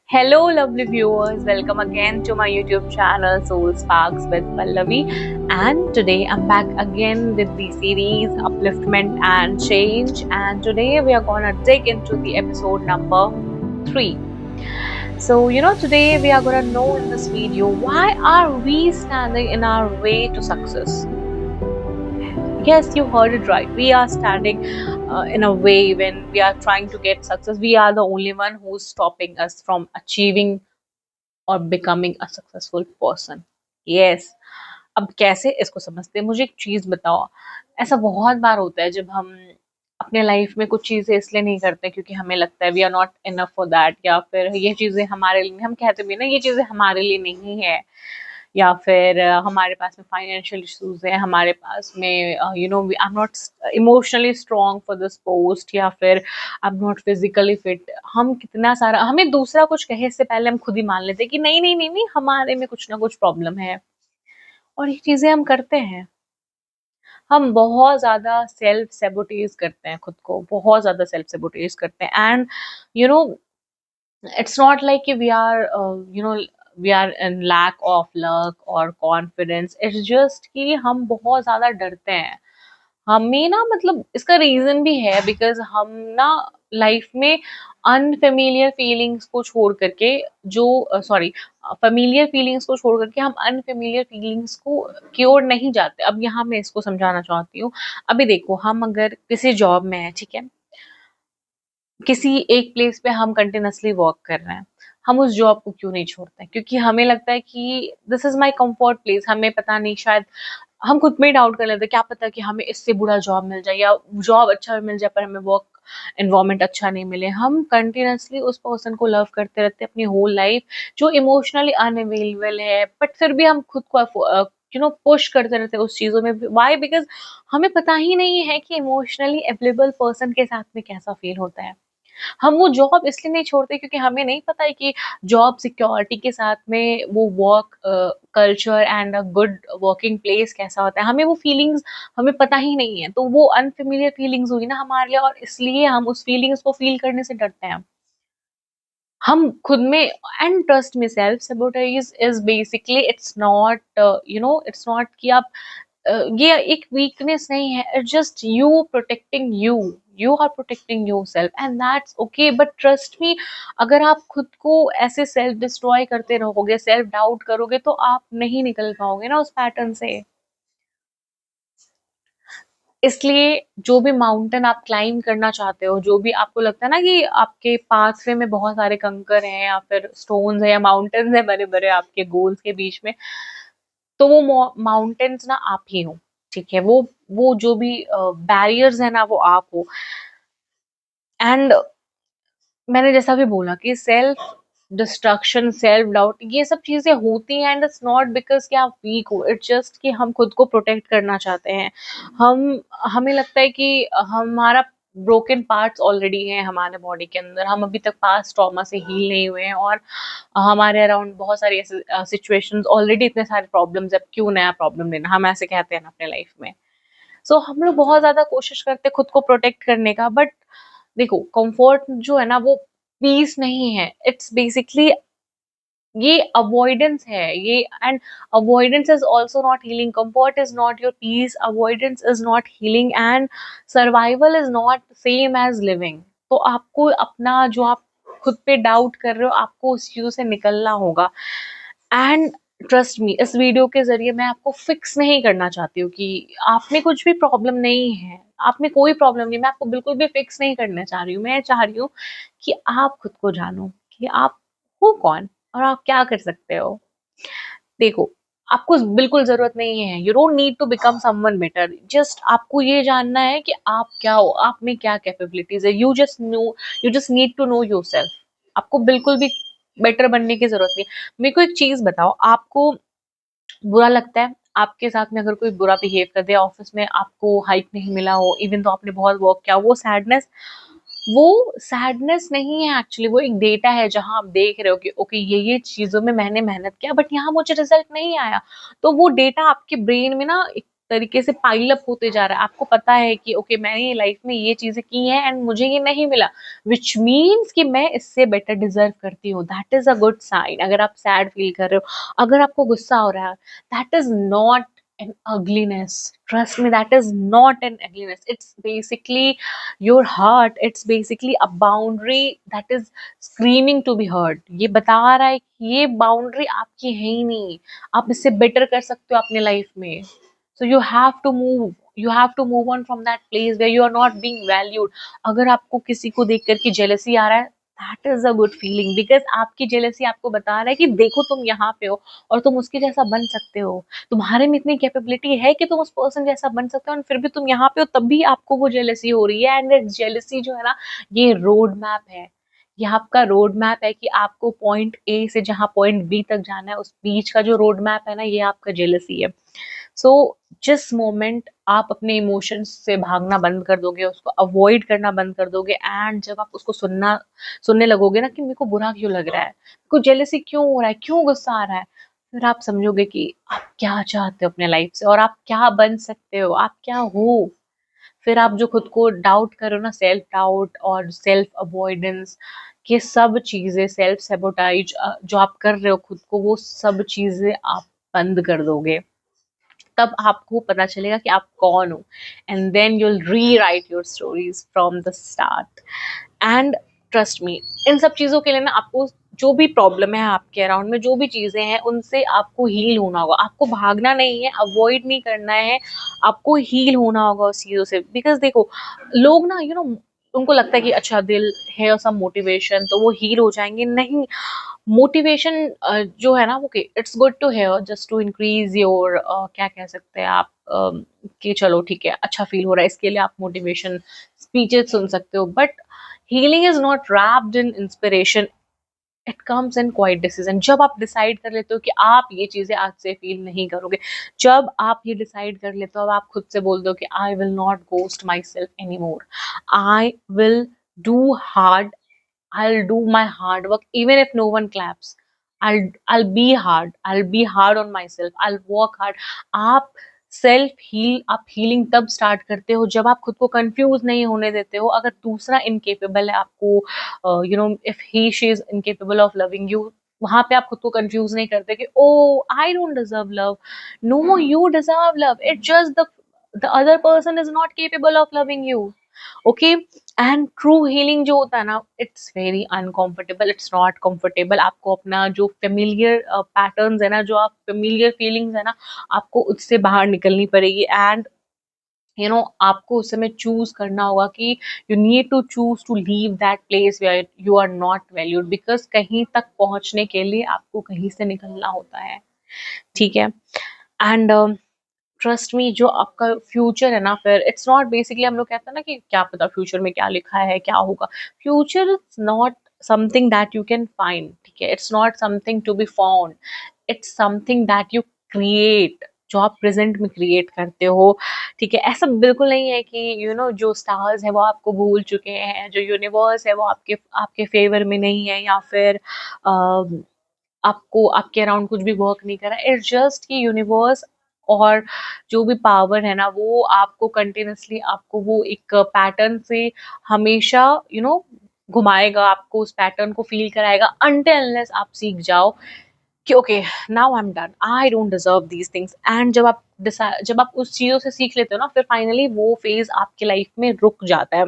Hello, lovely viewers. Welcome again to my YouTube channel Soul Sparks with Pallavi. And today I'm back again with the series Upliftment and Change. And today we are gonna dig into the episode number 3. Today we are gonna know in this video, why are we standing in our way to success? Yes, you heard it right. We are standing in a way when we are trying to get success. We are the only one who's stopping us from achieving और becoming a successful person. Yes, अब कैसे इसको समझते हैं? मुझे एक चीज बताओ। ऐसा बहुत बार होता है जब हम अपने लाइफ में कुछ चीजें इसलिए नहीं करते क्योंकि हमें लगता है we are not enough for that, या फिर ये चीजें हमारे लिए, हम कहते भी ना ये चीजें हमारे लिए नहीं है, या फिर हमारे पास में फाइनेंशियल इश्यूज है, हमारे पास में I am not emotionally strong for this post, या फिर I am not physically fit. हम कितना सारा, हमें दूसरा कुछ कहे से पहले हम खुद ही मान लेते हैं कि नहीं नहीं नहीं नहीं, हमारे में कुछ ना कुछ प्रॉब्लम है, और ये चीजें हम करते हैं। हम बहुत ज्यादा सेल्फ सेबोटेज करते हैं, खुद को बहुत ज्यादा सेल्फ सेबोटेज करते हैं। And you know it's not like we are we are in lack of luck or confidence. It's just कि हम बहुत ज्यादा डरते हैं। हमें ना, मतलब इसका रीजन भी है, बिकॉज हम ना लाइफ में अनफेमिलियर फीलिंग्स को छोड़ करके, जो सॉरी फेमिलियर फीलिंग्स को छोड़ करके हम अनफेमिलियर फीलिंग्स को की ओर नहीं जाते। अब यहाँ मैं इसको समझाना चाहती हूँ। अभी देखो, हम अगर किसी जॉब में है, ठीक है, किसी एक प्लेस पे हम कंटिन्यूअसली वर्क कर रहे हैं, हम उस जॉब को क्यों नहीं छोड़ते? क्योंकि हमें लगता है कि this is my comfort place. हमें पता नहीं, शायद हम खुद में डाउट कर लेते हैं, क्या पता कि हमें इससे बुरा जॉब मिल जाए, या जॉब अच्छा मिल जाए पर हमें वर्क एनवायरनमेंट अच्छा नहीं मिले। हम कंटिन्यूअसली उस पर्सन को लव करते रहते हैं अपनी होल लाइफ, जो इमोशनली अनअवेलेबल है, बट फिर भी हम खुद को पुश करते रहते हैं उस चीजों में। वाई? बिकॉज हमें पता ही नहीं है कि इमोशनली अवेलेबल पर्सन के साथ में कैसा फील होता है। हम वो जॉब इसलिए नहीं छोड़ते क्योंकि हमें नहीं पता है कि जॉब सिक्योरिटी के साथ में वो work culture and a good working place कैसा होता है। हमें वो फीलिंग्स हमें पता ही नहीं है, तो वो अनफेमिलियर फीलिंग्स हुई ना हमारे लिए, और इसलिए हम उस फीलिंग्स को फील करने से डरते हैं। हम खुद में, एंड ट्रस्ट में, self sabotage is basically, it's not it's not कि आप ये एक वीकनेस नहीं है, it's just you protecting you. You are protecting your self and that's okay, but trust me, अगर आप खुद को ऐसे सेल्फ डिस्ट्रॉय करते रहोगे, सेल्फ डाउट करोगे, तो आप नहीं निकल पाओगे ना उस पैटर्न से। इसलिए जो भी माउंटेन आप क्लाइम करना चाहते हो, जो भी आपको लगता है ना कि आपके पाथवे में बहुत सारे कंकर हैं, या फिर स्टोन्स है, या माउंटेन्स है बड़े बड़े आपके गोल्स के बीच में, तो वो माउंटेन्स ना आप ही हो। ठीक है, वो जो भी बैरियर्स है ना, वो आप हो। एंड मैंने जैसा भी बोला कि सेल्फ डिस्ट्रक्शन, सेल्फ डाउट, ये सब चीजें होती हैं, एंड इट्स नॉट बिकॉज कि आप वीक हो, इट्स जस्ट कि हम खुद को प्रोटेक्ट करना चाहते हैं। हम हमें लगता है कि हमारा ब्रोकन पार्ट्स ऑलरेडी हैं हमारे बॉडी के अंदर, हम अभी तक पास्ट ट्रॉमा से हील नहीं हुए हैं, और हमारे अराउंड बहुत सारी ऐसे सिचुएशंस, ऑलरेडी इतने सारे प्रॉब्लम्स, अब क्यों नया प्रॉब्लम लेना, हम ऐसे कहते हैं ना अपने लाइफ में। सो हम लोग बहुत ज्यादा कोशिश करते हैं खुद को प्रोटेक्ट करने का, बट देखो, कंफर्ट जो है ना, वो पीस नहीं है, इट्स बेसिकली ये अवॉइडेंस है ये। And avoidance is also not healing, comfort is not your peace, avoidance is not healing, and survival is not same as living. तो आपको अपना, जो आप खुद पे डाउट कर रहे हो, आपको उस चीजों से निकलना होगा। एंड ट्रस्ट मी, इस वीडियो के जरिए मैं आपको फिक्स नहीं करना चाहती हूँ कि आप में कुछ भी प्रॉब्लम नहीं है, आप में कोई प्रॉब्लम नहीं, मैं आपको बिल्कुल भी फिक्स नहीं करना चाह रही हूँ। मैं चाह रही हूँ कि आप खुद को जानो कि आप हो कौन और आप क्या कर सकते हो। देखो, आपको बिल्कुल जरूरत नहीं है, you don't need to become someone better, just आपको ये जानना है कि आप क्या हो, आप में क्या कैपेबिलिटीज है। You just need to know yourself. आपको बिल्कुल भी बेटर बनने की जरूरत नहीं है। मेरे को एक चीज बताओ, आपको बुरा लगता है आपके साथ में अगर कोई बुरा बिहेव कर दे, ऑफिस में आपको हाइक नहीं मिला हो, इवन तो आपने बहुत वर्क किया, वो सैडनेस नहीं है एक्चुअली, वो एक डेटा है जहां आप देख रहे हो कि ओके, ये चीजों में मैंने मेहनत किया, बट यहाँ मुझे रिजल्ट नहीं आया। तो वो डेटा आपके ब्रेन में ना तरीके से पाइल अप होते जा रहा है। आपको पता है कि ओके मैंने ये लाइफ में ये चीजें की हैं एंड मुझे ये नहीं मिला, विच मीन्स कि मैं इससे बेटर डिजर्व करती हूँ। That is a good sign. अगर आप सैड फील कर रहे हो, अगर आपको गुस्सा हो रहा है, that is not an ugliness. Trust me, that is not an ugliness. It's basically your heart. It's basically a boundary that is screaming to be heard. ये बता रहा है कि ये बाउंड्री आपकी है ही नहीं, आप इससे बेटर कर सकते हो अपने लाइफ में। So you have to move. You have to move on from that place where you are not being valued. अगर आपको किसी को देख कर के जेलसी आ रहा है, that is a good feeling, because आपकी जेलसी आपको बता रहा है कि देखो तुम यहाँ पे हो और तुम उसके जैसा बन सकते हो। तुम्हारे में इतनी कैपेबिलिटी है कि तुम उस पर्सन जैसा बन सकते हो, और फिर भी तुम यहाँ पे हो तब भी आपको वो जेलसी हो रही है। एंड जेलसी जो है ना, ये रोड मैप है। ये आपका रोड मैप है कि आपको पॉइंट ए से जहाँ पॉइंट बी तक जाना है, उस बीच का जो रोड मैप है ना, ये आपका जेलसी है। सो जिस मोमेंट आप अपने इमोशंस से भागना बंद कर दोगे, उसको अवॉइड करना बंद कर दोगे, एंड जब आप उसको सुनने लगोगे ना कि मेरे को बुरा क्यों लग रहा है, मेरे को जेलसी क्यों हो रहा है, क्यों गुस्सा आ रहा है, फिर आप समझोगे कि आप क्या चाहते हो अपने लाइफ से और आप क्या बन सकते हो, आप क्या हो। फिर आप जो खुद को डाउट करो ना, सेल्फ डाउट और सेल्फ अवॉइडेंस, ये सब चीजें, सेल्फ सेबोटाइज जो आप कर रहे हो खुद को, वो सब चीजें आप बंद कर दोगे। तब आपको पता चलेगा कि आप कौन हो, and then you'll rewrite your stories from the start. And trust me, इन सब चीजों के लिए ना आपको जो भी प्रॉब्लम है आपके अराउंड में, जो भी चीजें हैं, उनसे आपको हील होना होगा। आपको भागना नहीं है, अवॉइड नहीं करना है, आपको हील होना होगा उस चीजों से। बिकॉज देखो, लोग ना उनको लगता है कि अच्छा दिल है और सब मोटिवेशन तो वो हील हो जाएंगे। नहीं, मोटिवेशन जो है ना वो, it's good to hear just to increase your, क्या कह सकते हैं आप, कि चलो ठीक है अच्छा फील हो रहा है, इसके लिए आप मोटिवेशन स्पीचेस सुन सकते हो। But healing is not wrapped in inspiration, it comes in quite decision. जब आप डिसाइड कर लेते हो कि आप ये चीजें आज से फील नहीं करोगे, जब आप ये डिसाइड कर लेते हो, अब आप खुद से बोल दो कि I will not ghost my self any more, I will do hard, I'll do my hard work even if no one claps. I'll be hard. I'll be hard on myself. I'll work hard. आप self heal, आप healing तब start करते हो जब आप खुद को confuse नहीं होने देते हो। अगर दूसरा इनकेपेबल है आपको, if he she is incapable of loving you, वहां पे आप खुद को कंफ्यूज नहीं करते कि oh I don't deserve love. No, you deserve love, it just the other person is not capable of loving you. Okay. And true healing जो होता है ना, it's very uncomfortable, it's not comfortable. आपको अपना जो फेमिलियर पैटर्न्स है ना, जो आप फेमिलियर फीलिंग्स है ना, आपको उससे बाहर निकलनी पड़ेगी। एंड आपको उस समय चूज करना होगा कि you need to choose to leave that place where you are not valued, because कहीं तक पहुंचने के लिए आपको कहीं से निकलना होता है। ठीक है। एंड ट्रस्ट मी, जो आपका फ्यूचर है ना, फिर इट्स नॉट बेसिकली, हम लोग कहते हैं ना कि क्या पता फ्यूचर में क्या लिखा है, क्या होगा। Future is not something that you can find, ठीक है, it's not something to be found, it's something that you create, जो आप प्रेजेंट में क्रिएट करते हो। ठीक है, ऐसा बिल्कुल नहीं है कि जो स्टार्स है वो आपको भूल चुके हैं, जो यूनिवर्स है वो आपके आपके फेवर में नहीं है, या फिर आपको आपके अराउंड कुछ भी वर्क नहीं कर रहा। इट्स जस्ट कि यूनिवर्स और जो भी पावर है ना, वो आपको कंटिन्यूसली, आपको वो एक पैटर्न से हमेशा घुमाएगा, आपको उस पैटर्न को फील कराएगा, अनटिल अनलेस आप सीख जाओ कि okay now I am done, I don't deserve these things. And जब आप उस चीजों से सीख लेते हो ना, फिर फाइनली वो फेज आपकी लाइफ में रुक जाता है।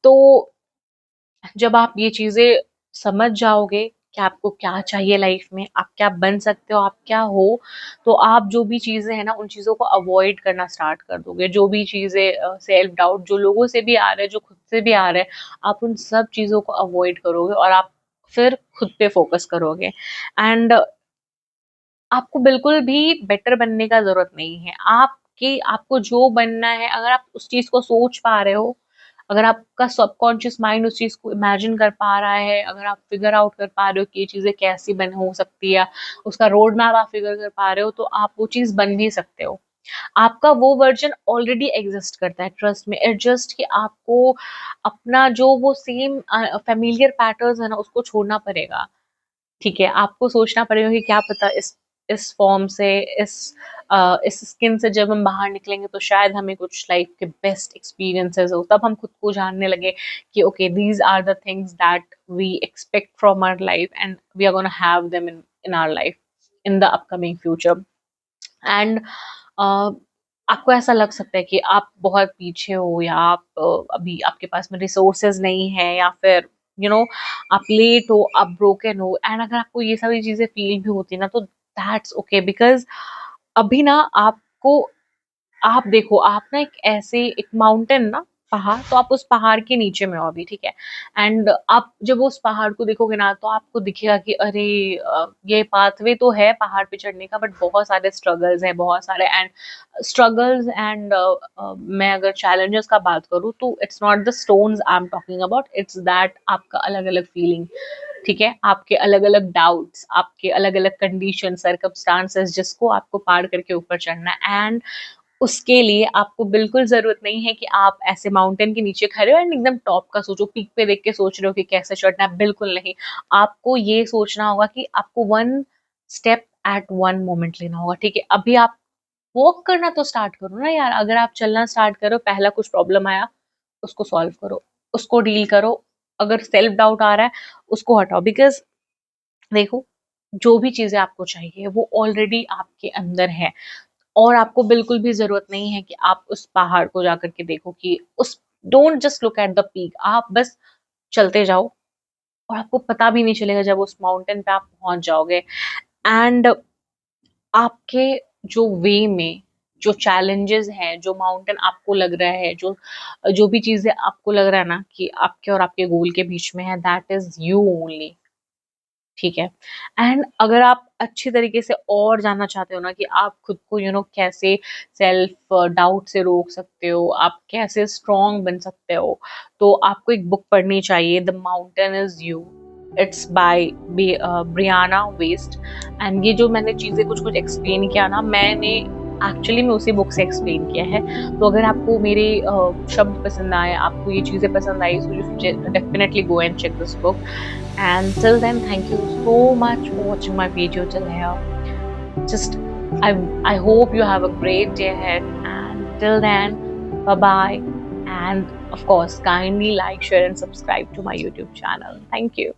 तो जब आप ये चीजें समझ जाओगे कि आपको क्या चाहिए लाइफ में, आप क्या बन सकते हो, आप क्या हो, तो आप जो भी चीजें हैं ना, उन चीजों को अवॉइड करना स्टार्ट कर दोगे। जो भी चीजें, सेल्फ डाउट जो लोगों से भी आ रहे हैं, जो खुद से भी आ रहे हैं, आप उन सब चीजों को अवॉइड करोगे और आप फिर खुद पे फोकस करोगे। एंड आपको बिल्कुल भी बेटर बनने का जरूरत नहीं है। आपको जो बनना है, अगर आप उस चीज को सोच पा रहे हो, अगर आपका सबकॉन्शियस माइंड उस चीज को इमेजिन कर पा रहा है, अगर आप फिगर आउट कर पा रहे हो कि ये चीजें कैसी बन हो सकती है, उसका रोड मैप आप फिगर कर पा रहे हो, तो आप वो चीज बन भी सकते हो। आपका वो वर्जन ऑलरेडी एग्जिस्ट करता है, ट्रस्ट में। इट जस्ट कि आपको अपना जो वो सेम फेमिलियर पैटर्न्स है ना, उसको छोड़ना पड़ेगा। ठीक है, आपको सोचना पड़ेगा कि क्या पता इस इस फॉर्म से, इस स्किन से जब हम बाहर निकलेंगे तो शायद हमें कुछ लाइफ के बेस्ट एक्सपीरियंसेस हो, तब हम खुद को जानने लगे कि okay these are the things that we expect from our life and we are gonna have them in our life in the upcoming future. And आपको ऐसा लग सकता है कि आप बहुत पीछे हो, या आप अभी आपके पास में रिसोर्सेज नहीं है, या फिर आप लेट हो, आप ब्रोकन हो। एंड अगर आपको ये सारी चीजें फील भी होती है ना, तो दैट्स ओके, बिकॉज अभी ना आपको, आप देखो, आप ना एक माउंटेन ना, पहाड़, तो आप उस पहाड़ के नीचे में हो अभी, ठीक है। एंड आप जब उस पहाड़ को देखोगे ना, तो आपको दिखेगा कि अरे ये पाथवे तो है पहाड़ पे चढ़ने का, बट बहुत सारे स्ट्रगल्स हैं, बहुत सारे एंड स्ट्रगल्स एंड मैं अगर चैलेंजेस का बात करूँ, तो it's not the stones I am talking about, it's that आपका अलग अलग फीलिंग, ठीक है, आपके अलग अलग डाउट्स, आपके अलग अलग कंडीशन सर्कमस्टांसेस, जिसको आपको पार करके ऊपर चढ़ना है। एंड उसके लिए आपको बिल्कुल ज़रूरत नहीं है कि आप ऐसे माउंटेन के नीचे खड़े हो एंड एकदम टॉप का सोचो, पीक पे देख के सोच रहे हो कि कैसे चढ़ना है, बिल्कुल नहीं। आपको ये सोचना होगा कि आपको one step at one moment लेना होगा, ठीक है। अभी आप वॉक करना तो स्टार्ट करो ना यार, अगर आप चलना स्टार्ट करो, पहला कुछ प्रॉब्लम आया, उसको सॉल्व करो, उसको डील करो। अगर सेल्फ डाउट आ रहा है, उसको हटाओ, बिकॉज़ देखो, जो भी चीज़ें आपको चाहिए वो ऑलरेडी आपके अंदर है। और आपको बिल्कुल भी ज़रूरत नहीं है कि आप उस पहाड़ को जाकर के देखो, कि उस don't just look at the peak, आप बस चलते जाओ और आपको पता भी नहीं चलेगा जब उस माउंटेन पे आप पहुँच जाओगे। एंड आपके जो वे में जो चैलेंजेस हैं, जो माउंटेन आपको लग रहा है, जो जो भी चीज़ें आपको लग रहा है ना कि आपके और आपके गोल के बीच में है, दैट इज़ यू ओनली, ठीक है। एंड अगर आप अच्छी तरीके से और जानना चाहते हो ना कि आप खुद को कैसे सेल्फ डाउट से रोक सकते हो, आप कैसे स्ट्रॉन्ग बन सकते हो, तो आपको एक बुक पढ़नी चाहिए, the mountain is you. It's by Brianna West. And ये जो मैंने चीज़ें कुछ कुछ एक्सप्लेन किया ना, मैंने एक्चुअली में उसी बुक से एक्सप्लेन किया है। तो अगर आपको मेरे शब्द पसंद आए, आपको ये चीज़ें पसंद आई, so you definitely go and check this book. And till then, thank you so much for watching my video till here. Just I hope you have a great day ahead, and till then, bye bye. And of course, kindly like, share and subscribe to my YouTube channel. Thank you.